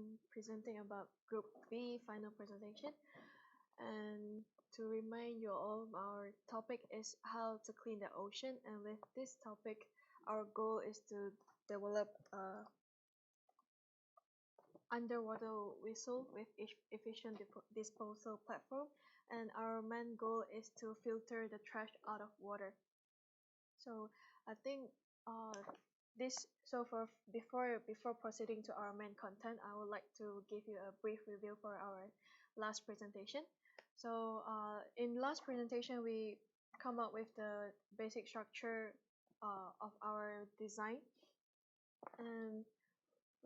I'm presenting about Group B final presentation. And to remind you all, our topic is how to clean the ocean. And with this topic, our goal is to develop a underwater whistle with efficient disposal platform. And our main goal is to filter the trash out of water. So I think uh, this so for before proceeding to our main content, I would like to give you a brief review for our last presentation. So in last presentation, we come up with the basic structure of our design, and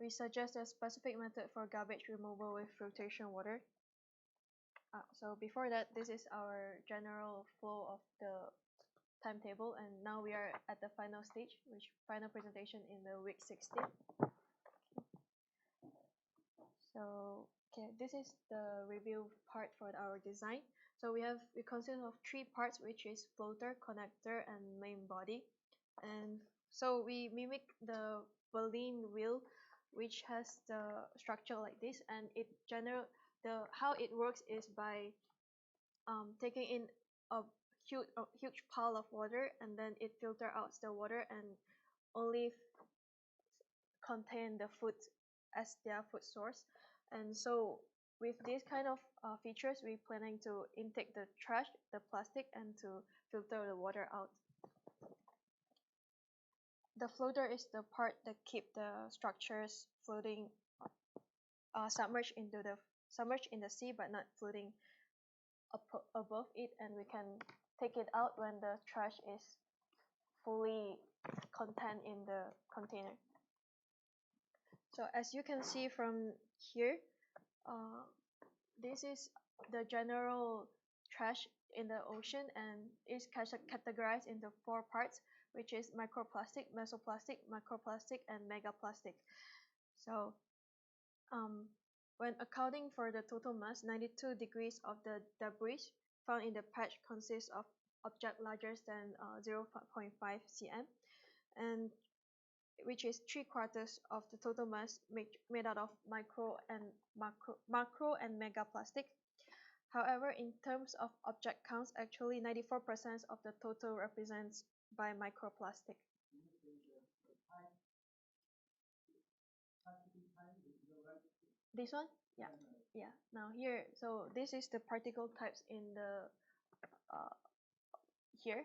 we suggest a specific method for garbage removal with filtration water. So before that, this is our general flow of the timetable, and now we are at the final stage, which final presentation in the week 16. So okay, this is the review part for our design. So we consist of three parts, which is floater, connector, and main body. And so we mimic the Berlin wheel, which has the structure like this, and how it works is by taking in a huge pile of water, and then it filter out the water and only contain the food as their food source. And so with these kind of features, we're planning to intake the trash, the plastic, and to filter the water out. The floater is the part that keep the structures floating, submerged in the sea, but not floating above it, and we can take it out when the trash is fully contained in the container. So as you can see from here, this is the general trash in the ocean, and is categorized into four parts, which is microplastic, mesoplastic, macroplastic, and megaplastic. So when accounting for the total mass, 92 degrees of the debris found in the patch consists of object larger than 0.5 cm, and which is 3/4 of the total mass made out of macro and megaplastic. However, in terms of object counts, actually 94% of the total represents by microplastic. This one? Yeah. Yeah. Now here, so this is the particle types in the here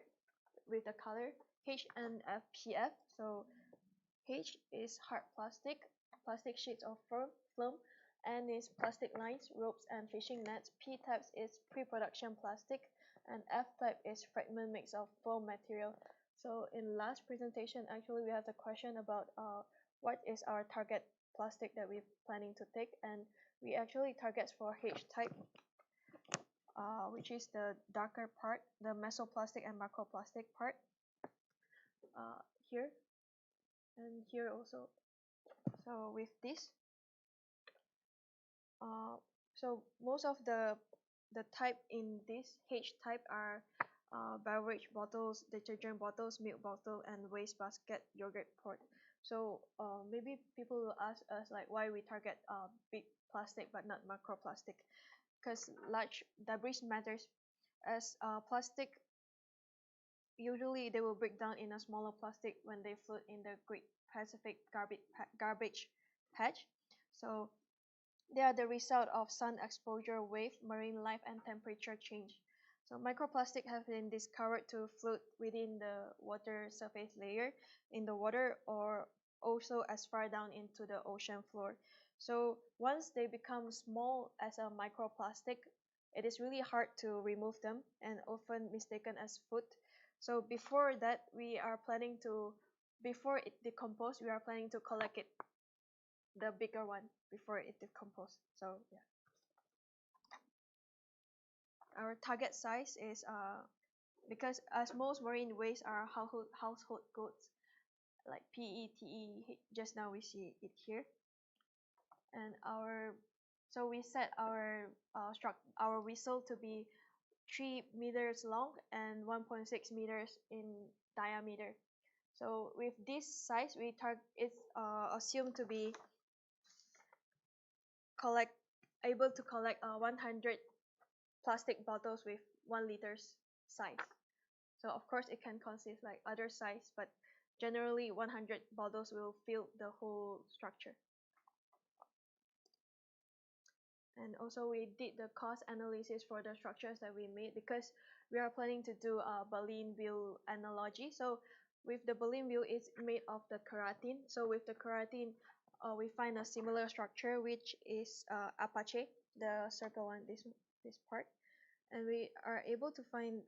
with the color H and FPF. So H is hard plastic sheets of film. N is plastic lines, ropes, and fishing nets. P type is pre-production plastic, and F type is fragment mix of foam material. So in last presentation, actually we have the question about what is our target plastic that we're planning to take, and we actually target for H type, which is the darker part, the mesoplastic and macroplastic part, here and here also. So with this, so most of the type in this H type are beverage bottles, detergent bottles, milk bottle, and waste basket, yogurt pot. So maybe people will ask us like why we target big plastic but not macroplastic, because large debris matters, as plastic usually they will break down in a smaller plastic when they float in the Great Pacific garbage patch. So they are the result of sun exposure, wave, marine life, and temperature change. So microplastic have been discovered to float within the water surface layer in the water, or also as far down into the ocean floor. So once they become small as a microplastic, it is really hard to remove them and often mistaken as food. So before that, before it decomposes, we are planning to collect it, the bigger one, before it decomposes. So yeah, our target size is because as most marine waste are household goods like PETE, just now we see it here, and so we set our whistle to be 3 meters long and 1.6 meters in diameter. So with this size, it's assumed to be able to collect 100 plastic bottles with 1 liters size. So of course it can consist like other size, but generally 100 bottles will fill the whole structure. And also we did the cost analysis for the structures that we made, because we are planning to do a baleen wheel analogy. So with the baleen wheel, it's made of the keratin. So with the keratin, we find a similar structure, which is Apache, the circle one, this part, and we are able to find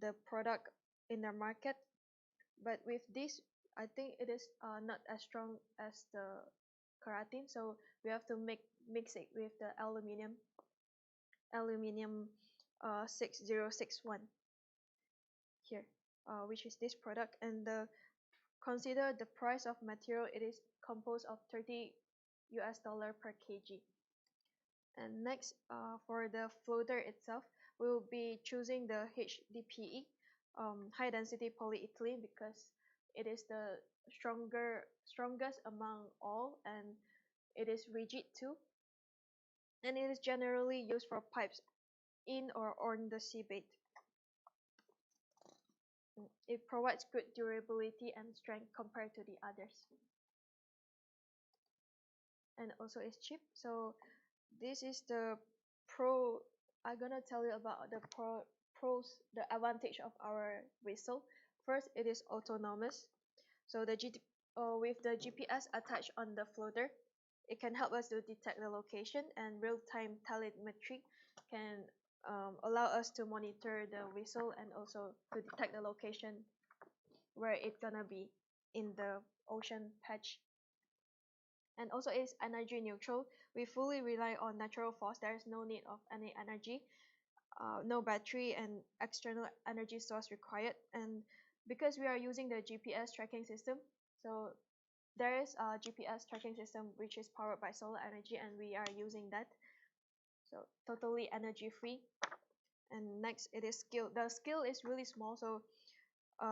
the product in the market. But with this, I think it is not as strong as the keratin, so we have to mix it with the aluminium 6061 here, which is this product. And consider the price of material, it is composed of $30 per kg. And next, for the floater itself, we will be choosing the HDPE, high density polyethylene, because it is the strongest among all, and it is rigid too, and it is generally used for pipes in or on the seabed. It provides good durability and strength compared to the others, and also it's cheap. So this is the I'm gonna tell you about the pros, the advantage of our whistle. First, it is autonomous. So with the GPS attached on the floater, it can help us to detect the location, and real-time telemetry can allow us to monitor the whistle and also to detect the location where it's gonna be in the ocean patch. And also it's energy neutral. We fully rely on natural force. There is no need of any energy, no battery and external energy source required. And because we are using the GPS tracking system, so there is a GPS tracking system which is powered by solar energy, and we are using that. So totally energy free. And next, it is scale. The scale is really small, so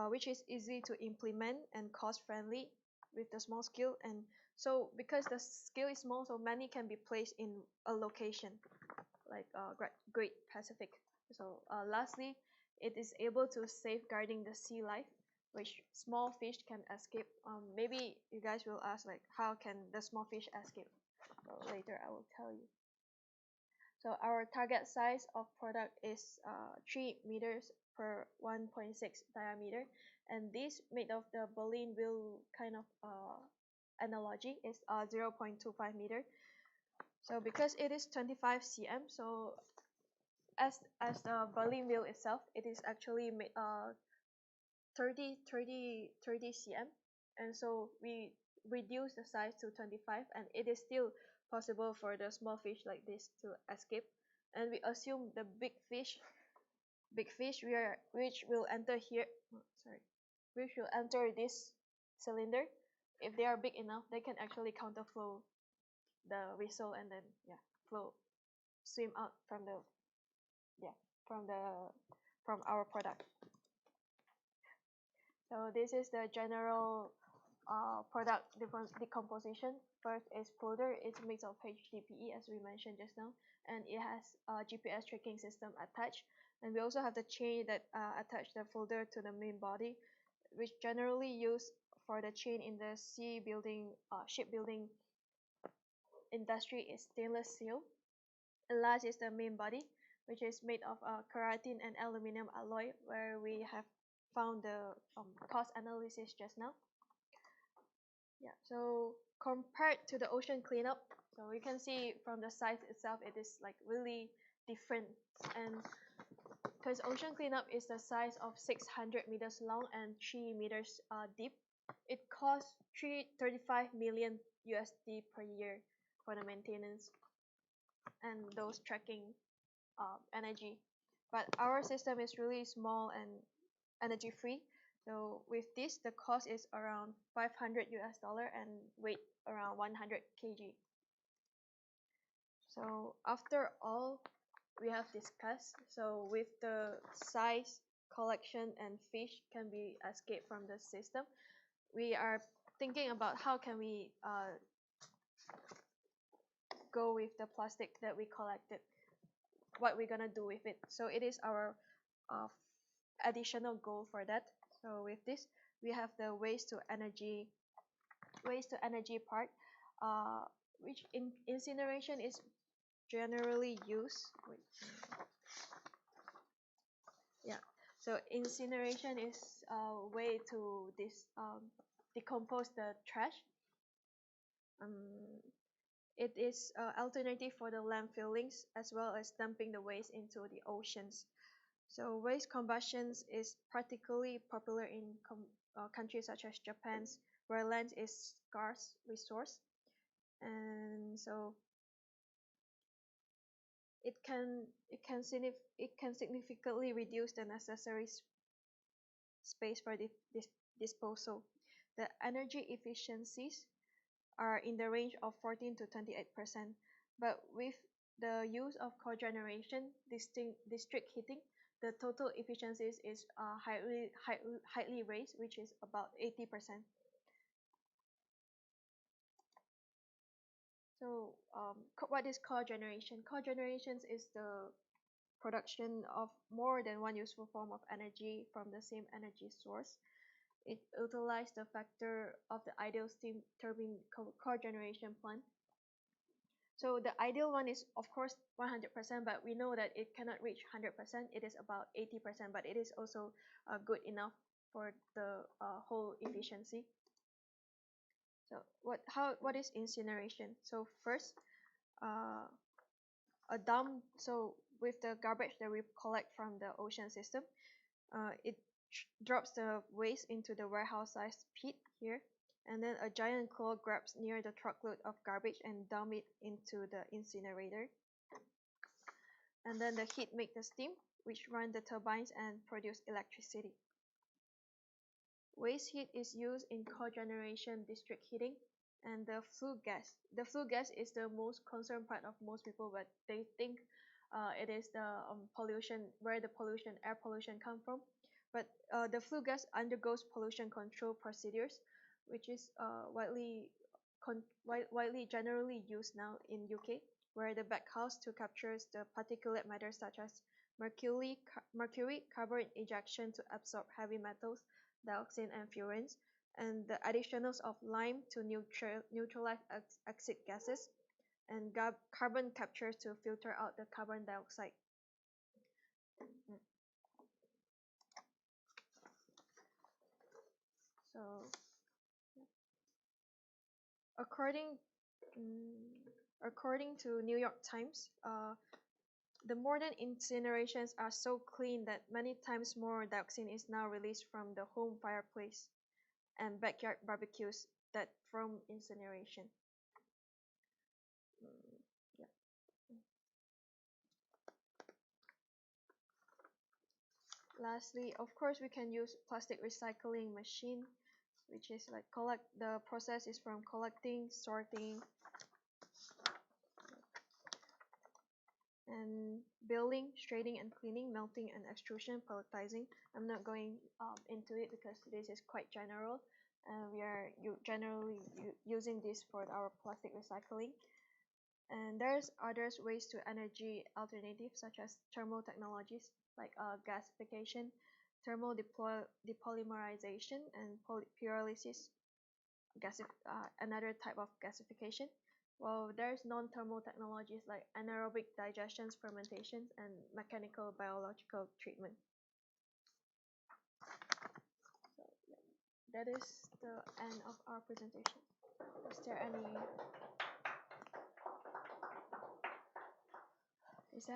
which is easy to implement and cost friendly with the small scale. And so because the scale is small, so many can be placed in a location like Great Pacific. So lastly, it is able to safeguarding the sea life, which small fish can escape. Maybe you guys will ask, like, how can the small fish escape? So later I will tell you. So our target size of product is 3 meters per 1.6 diameter, and this made of the baleen wheel kind of analogy is 0.25 meter. So because it is 25 cm, so as the baleen wheel itself, it is actually 30 cm, and so we reduce the size to 25, and it is still possible for the small fish like this to escape. And we assume the big fish which will enter here, which will enter this cylinder. If they are big enough, they can actually counterflow the whistle, and then swim out from our product. So this is the general product decomposition. First is floater. It's a mix of HDPE, as we mentioned just now, and it has a GPS tracking system attached. And we also have the chain that attach the floater to the main body, which generally used for the chain in the shipbuilding industry is stainless steel. And last is the main body, which is made of keratin and aluminum alloy, where we have found the cost analysis just now. Yeah, so compared to the ocean cleanup, so you can see from the size itself, it is like really different. And because ocean cleanup is the size of 600 meters long and 3 meters deep, it costs 35 million USD per year for the maintenance and those tracking energy. But our system is really small and energy free. So with this, the cost is around 500 US dollar and weight around 100 kg. So after all we have discussed, so with the size, collection, and fish can be escaped from the system, we are thinking about how can we go with the plastic that we collected, what we're gonna do with it. So it is our additional goal for that. So with this, we have the waste to energy part, which in incineration is generally used. Wait. Yeah. So incineration is a way to decompose the trash. It is an alternative for the landfillings as well as dumping the waste into the oceans. So waste combustion is particularly popular in countries such as Japan, where land is scarce resource, and so it can significantly reduce the necessary space for disposal. The energy efficiencies are in the range of 14 to 28%, but with the use of cogeneration, district heating, the total efficiencies is highly raised, which is about 80%. So what is cogeneration? Cogeneration is the production of more than one useful form of energy from the same energy source. It utilizes the factor of the ideal steam turbine cogeneration plant. So the ideal one is of course 100%, but we know that it cannot reach 100%. It is about 80%, but it is also good enough for the whole efficiency. So what is incineration? So first, a dump. So with the garbage that we collect from the ocean system, it drops the waste into the warehouse-sized pit here, and then a giant claw grabs near the truckload of garbage and dump it into the incinerator. And then the heat make the steam, which run the turbines and produce electricity. Waste heat is used in cogeneration district heating, and the flue gas. The flue gas is the most concerned part of most people, but they think it is the pollution, where the pollution, air pollution come from. But the flue gas undergoes pollution control procedures, which is widely generally used now in UK, where the baghouse to capture the particulate matter such as mercury, carbon ejection to absorb heavy metals, dioxin and furans, and the additionals of lime to neutralize exit gases, and carbon capture to filter out the carbon dioxide. So according to New York Times, the modern incinerations are so clean that many times more dioxin is now released from the home fireplace and backyard barbecues than from incineration. Yeah. Lastly, of course, we can use plastic recycling machine, which is like the process is from collecting, sorting, and building, straightening and cleaning, melting and extrusion, pelletizing. I'm not going into it because this is quite general. We are generally using this for our plastic recycling. And there's others ways to energy alternatives such as thermal technologies like gasification, thermal depolymerization, and pyrolysis, another type of gasification. Well, there's non-thermal technologies like anaerobic digestion, fermentation, and mechanical biological treatment. So yeah, that is the end of our presentation. Is there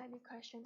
any question?